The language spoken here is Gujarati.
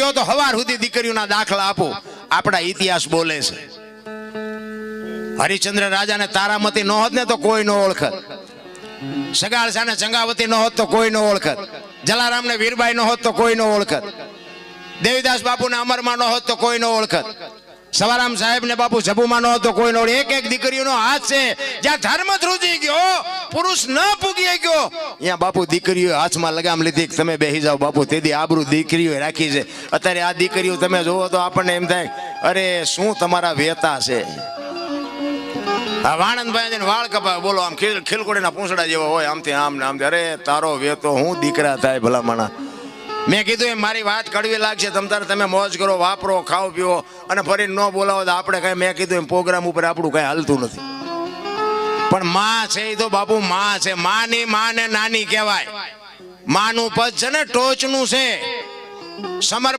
જો તો હવાર સુધી દીકરીઓના દાખલા આપો. આપણા ઇતિહાસ બોલે છે. હરિશ્ચંદ્ર રાજાને તારામતી ન હોત ને તો કોઈ ન ઓળખત. સગાળસાને ચંગાવતી ન હોત તો કોઈ ન ઓળખત. જલારામને વીરબાઈ ન હોત તો કોઈ ન ઓળખત. દેવીદાસ બાપુને અમરમાં ન હોત તો કોઈ ન ઓળખત. સવારામ સાહેબ ને બાપુ જબુમાં ન હોત તો કોઈ ન ઓળખે. એક એક દીકરીઓનો હાથ છે. જ્યાં ધર્મ ધ્રુજી ગયો, પુરુષ ન પૂગી ગયો, અહીંયા બાપુ દીકરીઓ હાથમાં લગામ લીધી. તમે બેસી જાઓ બાપુ. તેથી આબરૂ દીકરીઓ રાખી છે. અત્યારે આ દીકરીઓ તમે જોવો તો આપણને એમ થાય, અરે શું તમારા વેતા છે. આ વાણંદભાઈ વાળ કપાવે, બોલો આમ ખીલકોડીના પૂંછડા જેવા હોય, આમથી આમ ને આમથી. અરે તારો વેતો હું દીકરા થાય ભલામણા. મેં કીધું એમ મારી વાત કડવી લાગશે, તમે મોજ કરો, વાપરો, ખાઓ પીવો અને ફરી ન બોલાવો તો આપણે કઈ, મેં કીધું એમ પ્રોગ્રામ ઉપર આપણું કઈ હાલતું નથી. પણ માં છે એ તો બાપુ માં છે. માની માં ને નાની કહેવાય. માનું પદ છે ને ટોચનું છે. સમર્પણ